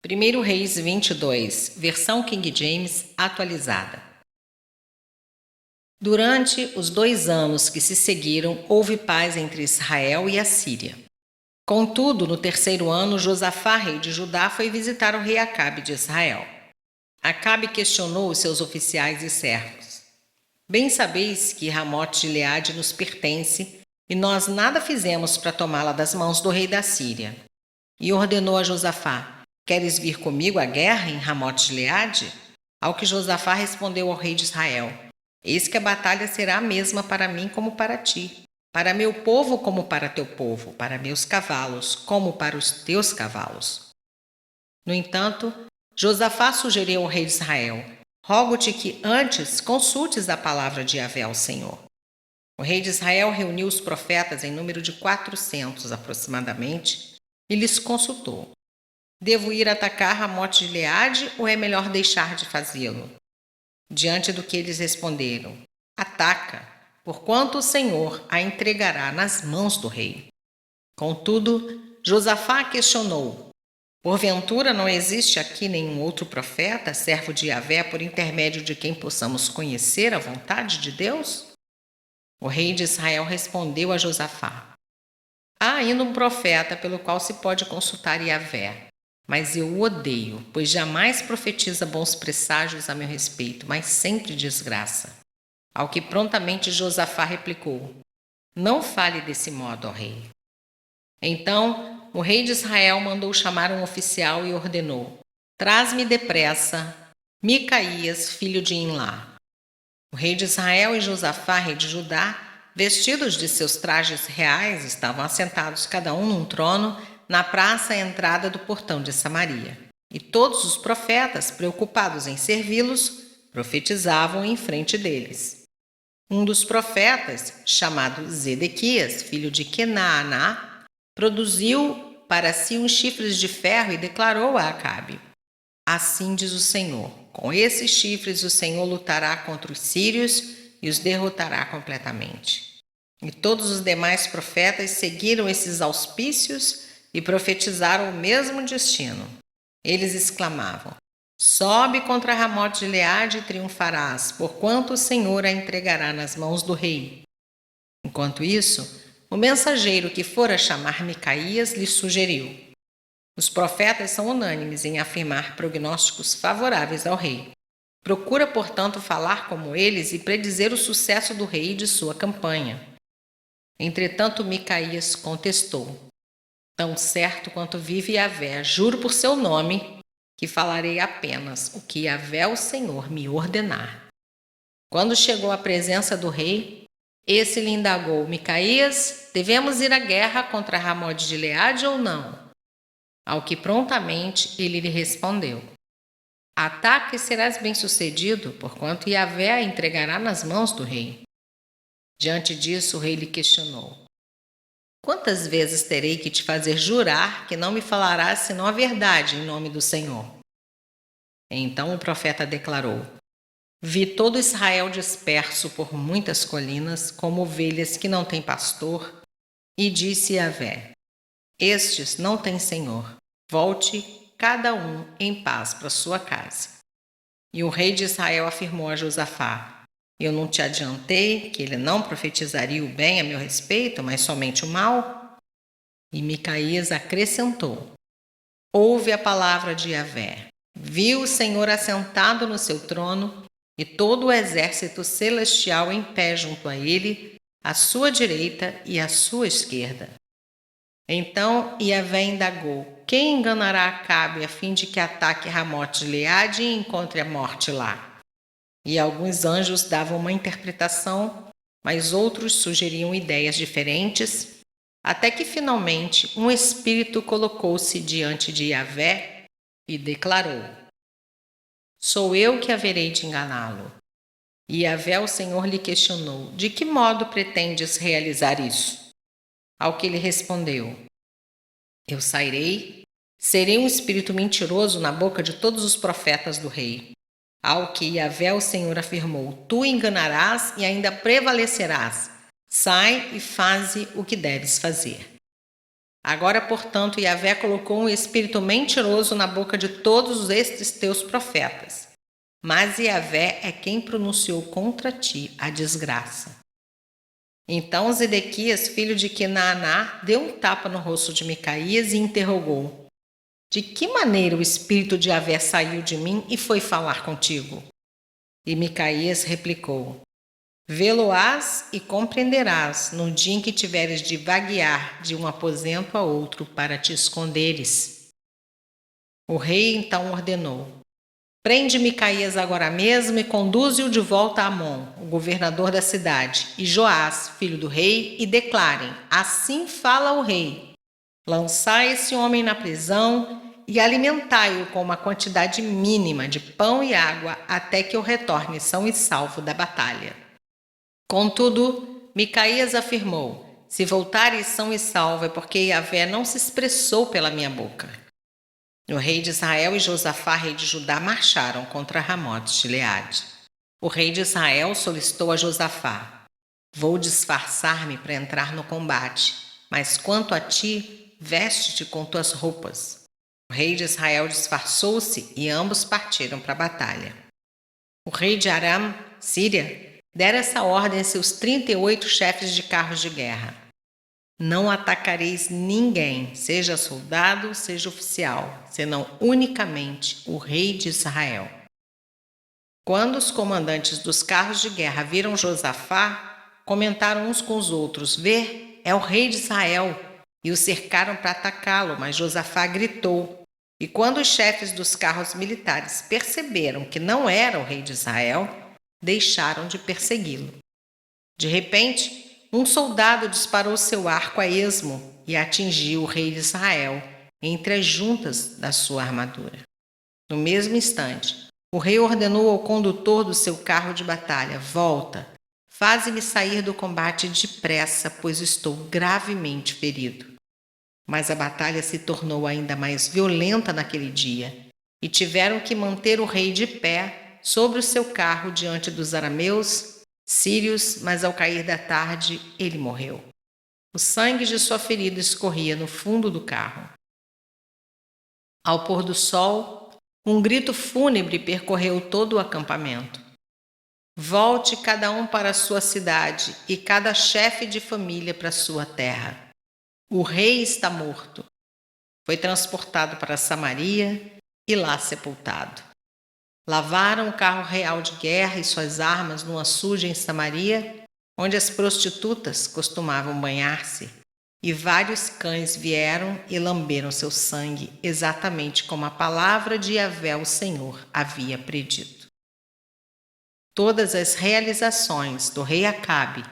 1 Reis 22, versão King James atualizada. Durante os 2 anos que se seguiram, houve paz entre Israel e a Síria. Contudo, no 3º ano, Josafá, rei de Judá, foi visitar o rei Acabe de Israel. Acabe questionou os seus oficiais e servos. Bem sabeis que Ramote-Gileade nos pertence, e nós nada fizemos para tomá-la das mãos do rei da Síria. E ordenou a Josafá: Queres vir comigo à guerra em Ramote-Gileade? Ao que Josafá respondeu ao rei de Israel: Eis que a batalha será a mesma para mim como para ti, para meu povo como para teu povo, para meus cavalos como para os teus cavalos. No entanto, Josafá sugeriu ao rei de Israel: Rogo-te que antes consultes a palavra de Yahvé ao Senhor. O rei de Israel reuniu os profetas em número de 400 aproximadamente e lhes consultou: Devo ir atacar Ramote-Gileade ou é melhor deixar de fazê-lo? Diante do que eles responderam: Ataca, porquanto o Senhor a entregará nas mãos do rei. Contudo, Josafá questionou: Porventura não existe aqui nenhum outro profeta, servo de Yahvé, por intermédio de quem possamos conhecer a vontade de Deus? O rei de Israel respondeu a Josafá: Há ainda um profeta pelo qual se pode consultar Yahvé, mas eu o odeio, pois jamais profetiza bons presságios a meu respeito, mas sempre desgraça. Ao que prontamente Josafá replicou: Não fale desse modo, ó rei. Então o rei de Israel mandou chamar um oficial e ordenou: Traz-me depressa Micaías, filho de Imlá. O rei de Israel e Josafá, rei de Judá, vestidos de seus trajes reais, estavam assentados cada um num trono na praça à entrada do portão de Samaria. E todos os profetas, preocupados em servi-los, profetizavam em frente deles. Um dos profetas, chamado Zedequias, filho de Kenaaná, produziu para si uns chifres de ferro e declarou a Acabe: Assim diz o Senhor: com esses chifres o Senhor lutará contra os sírios e os derrotará completamente. E todos os demais profetas seguiram esses auspícios e profetizaram o mesmo destino. Eles exclamavam: Sobe contra Ramote-Gileade e triunfarás, porquanto o Senhor a entregará nas mãos do rei. Enquanto isso, o mensageiro que fora chamar Micaías lhe sugeriu: Os profetas são unânimes em afirmar prognósticos favoráveis ao rei. Procura, portanto, falar como eles e predizer o sucesso do rei e de sua campanha. Entretanto, Micaías contestou: Tão certo quanto vive Yahvé, juro por seu nome, que falarei apenas o que Yahvé, o Senhor, me ordenar. Quando chegou à presença do rei, esse lhe indagou: Micaías, devemos ir à guerra contra Ramote-Gileade ou não? Ao que prontamente ele lhe respondeu: Ataque e serás bem-sucedido, porquanto Yahvé a entregará nas mãos do rei. Diante disso, o rei lhe questionou: Quantas vezes terei que te fazer jurar que não me falarás senão a verdade em nome do Senhor? Então o profeta declarou: Vi todo Israel disperso por muitas colinas, como ovelhas que não têm pastor, e disse Yahvé: Estes não têm senhor. Volte cada um em paz para sua casa. E o rei de Israel afirmou a Josafá: Eu não te adiantei que ele não profetizaria o bem a meu respeito, mas somente o mal? E Micaías acrescentou: Ouve a palavra de Yahvé. Viu o Senhor assentado no seu trono e todo o exército celestial em pé junto a ele, à sua direita e à sua esquerda. Então Yahvé indagou: Quem enganará Acabe a fim de que ataque Ramote-Gileade e encontre a morte lá? E alguns anjos davam uma interpretação, mas outros sugeriam ideias diferentes, até que finalmente um espírito colocou-se diante de Yahvé e declarou: Sou eu que haverei de enganá-lo. E Yahvé, o Senhor, lhe questionou: De que modo pretendes realizar isso? Ao que ele respondeu: Eu sairei, serei um espírito mentiroso na boca de todos os profetas do rei. Ao que Yahvé, o Senhor, afirmou: Tu enganarás e ainda prevalecerás. Sai e faze o que deves fazer. Agora, portanto, Yahvé colocou um espírito mentiroso na boca de todos estes teus profetas. Mas Yahvé é quem pronunciou contra ti a desgraça. Então Zedequias, filho de Quinaaná, deu um tapa no rosto de Micaías e interrogou: De que maneira o espírito de Yahvé saiu de mim e foi falar contigo? E Micaías replicou: Vê-lo-ás e compreenderás no dia em que tiveres de vaguear de um aposento a outro para te esconderes. O rei então ordenou: Prende Micaías agora mesmo e conduze-o de volta a Amon, o governador da cidade, e Joás, filho do rei, e declarem: Assim fala o rei: Lançai esse homem na prisão e alimentai-o com uma quantidade mínima de pão e água até que eu retorne são e salvo da batalha. Contudo, Micaías afirmou: Se voltares são e salvo é porque Yahvé não se expressou pela minha boca. O rei de Israel e Josafá, rei de Judá, marcharam contra Ramote de Gileade. O rei de Israel solicitou a Josafá: Vou disfarçar-me para entrar no combate, mas quanto a ti, veste-te com tuas roupas. O rei de Israel disfarçou-se e ambos partiram para a batalha. O rei de Aram, Síria, dera essa ordem a seus 38 chefes de carros de guerra: Não atacareis ninguém, seja soldado, seja oficial, senão unicamente o rei de Israel. Quando os comandantes dos carros de guerra viram Josafá, comentaram uns com os outros: Vê, é o rei de Israel. E o cercaram para atacá-lo, mas Josafá gritou. E quando os chefes dos carros militares perceberam que não era o rei de Israel, deixaram de persegui-lo. De repente, um soldado disparou seu arco a esmo e atingiu o rei de Israel entre as juntas da sua armadura. No mesmo instante, o rei ordenou ao condutor do seu carro de batalha: Volta, faze-me sair do combate depressa, pois estou gravemente ferido. Mas a batalha se tornou ainda mais violenta naquele dia, e tiveram que manter o rei de pé sobre o seu carro diante dos arameus, sírios, mas ao cair da tarde ele morreu. O sangue de sua ferida escorria no fundo do carro. Ao pôr do sol, um grito fúnebre percorreu todo o acampamento: Volte cada um para a sua cidade e cada chefe de família para a sua terra. O rei está morto. Foi transportado para Samaria e lá sepultado. Lavaram o carro real de guerra e suas armas numa suja em Samaria, onde as prostitutas costumavam banhar-se, e vários cães vieram e lamberam seu sangue, exatamente como a palavra de Yahvé, o Senhor, havia predito. Todas as realizações do rei Acabe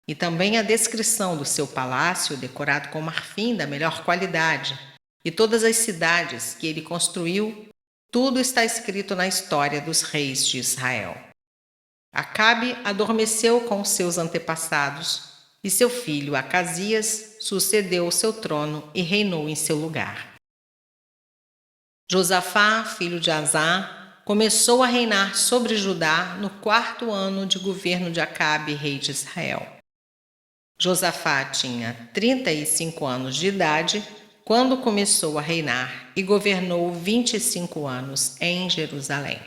e também a descrição do seu palácio, decorado com marfim da melhor qualidade, e todas as cidades que ele construiu, tudo está escrito na história dos reis de Israel. Acabe adormeceu com seus antepassados, e seu filho Acasias sucedeu ao seu trono e reinou em seu lugar. Josafá, filho de Azá, começou a reinar sobre Judá no 4º ano de governo de Acabe, rei de Israel. Josafá tinha 35 anos de idade quando começou a reinar e governou 25 anos em Jerusalém.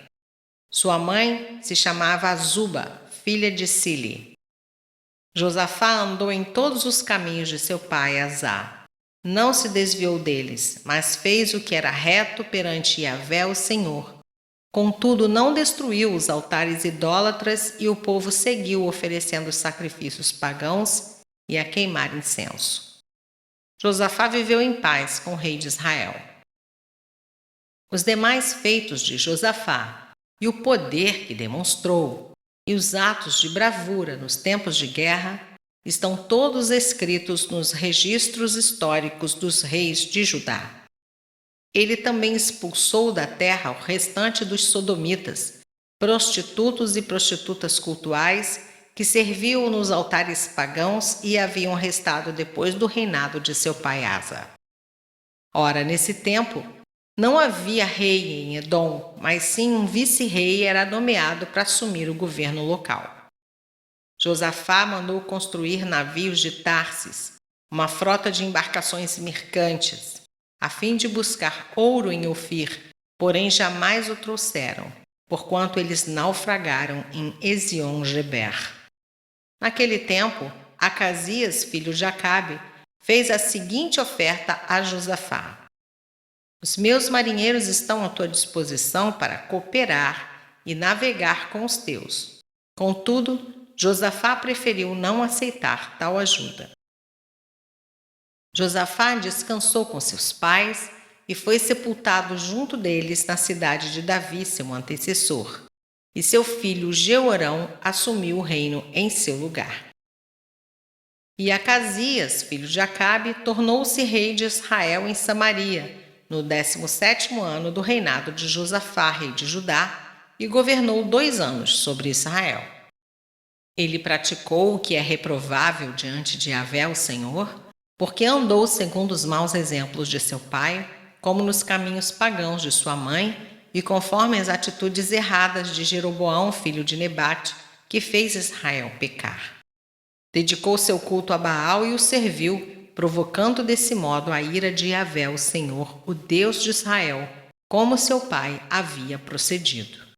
Sua mãe se chamava Azuba, filha de Sili. Josafá andou em todos os caminhos de seu pai Azá. Não se desviou deles, mas fez o que era reto perante Yahvé, o Senhor. Contudo, não destruiu os altares idólatras e o povo seguiu oferecendo sacrifícios pagãos e a queimar incenso. Josafá viveu em paz com o rei de Israel. Os demais feitos de Josafá e o poder que demonstrou e os atos de bravura nos tempos de guerra estão todos escritos nos registros históricos dos reis de Judá. Ele também expulsou da terra o restante dos sodomitas, prostitutos e prostitutas cultuais que serviam nos altares pagãos e haviam restado depois do reinado de seu pai Asa. Ora, nesse tempo, não havia rei em Edom, mas sim um vice-rei era nomeado para assumir o governo local. Josafá mandou construir navios de Tarsis, uma frota de embarcações mercantes, a fim de buscar ouro em Ofir, porém jamais o trouxeram, porquanto eles naufragaram em Ezion-Geber. Naquele tempo, Acasias, filho de Acabe, fez a seguinte oferta a Josafá: os meus marinheiros estão à tua disposição para cooperar e navegar com os teus. Contudo, Josafá preferiu não aceitar tal ajuda. Josafá descansou com seus pais e foi sepultado junto deles na cidade de Davi, seu antecessor, e seu filho Jeorão assumiu o reino em seu lugar. E Acasias, filho de Acabe, tornou-se rei de Israel em Samaria, no 17º ano do reinado de Josafá, rei de Judá, e governou 2 anos sobre Israel. Ele praticou o que é reprovável diante de Yahvé, o Senhor, porque andou segundo os maus exemplos de seu pai, como nos caminhos pagãos de sua mãe, e conforme as atitudes erradas de Jeroboão, filho de Nebate, que fez Israel pecar. Dedicou seu culto a Baal e o serviu, provocando desse modo a ira de Yahvé, o Senhor, o Deus de Israel, como seu pai havia procedido.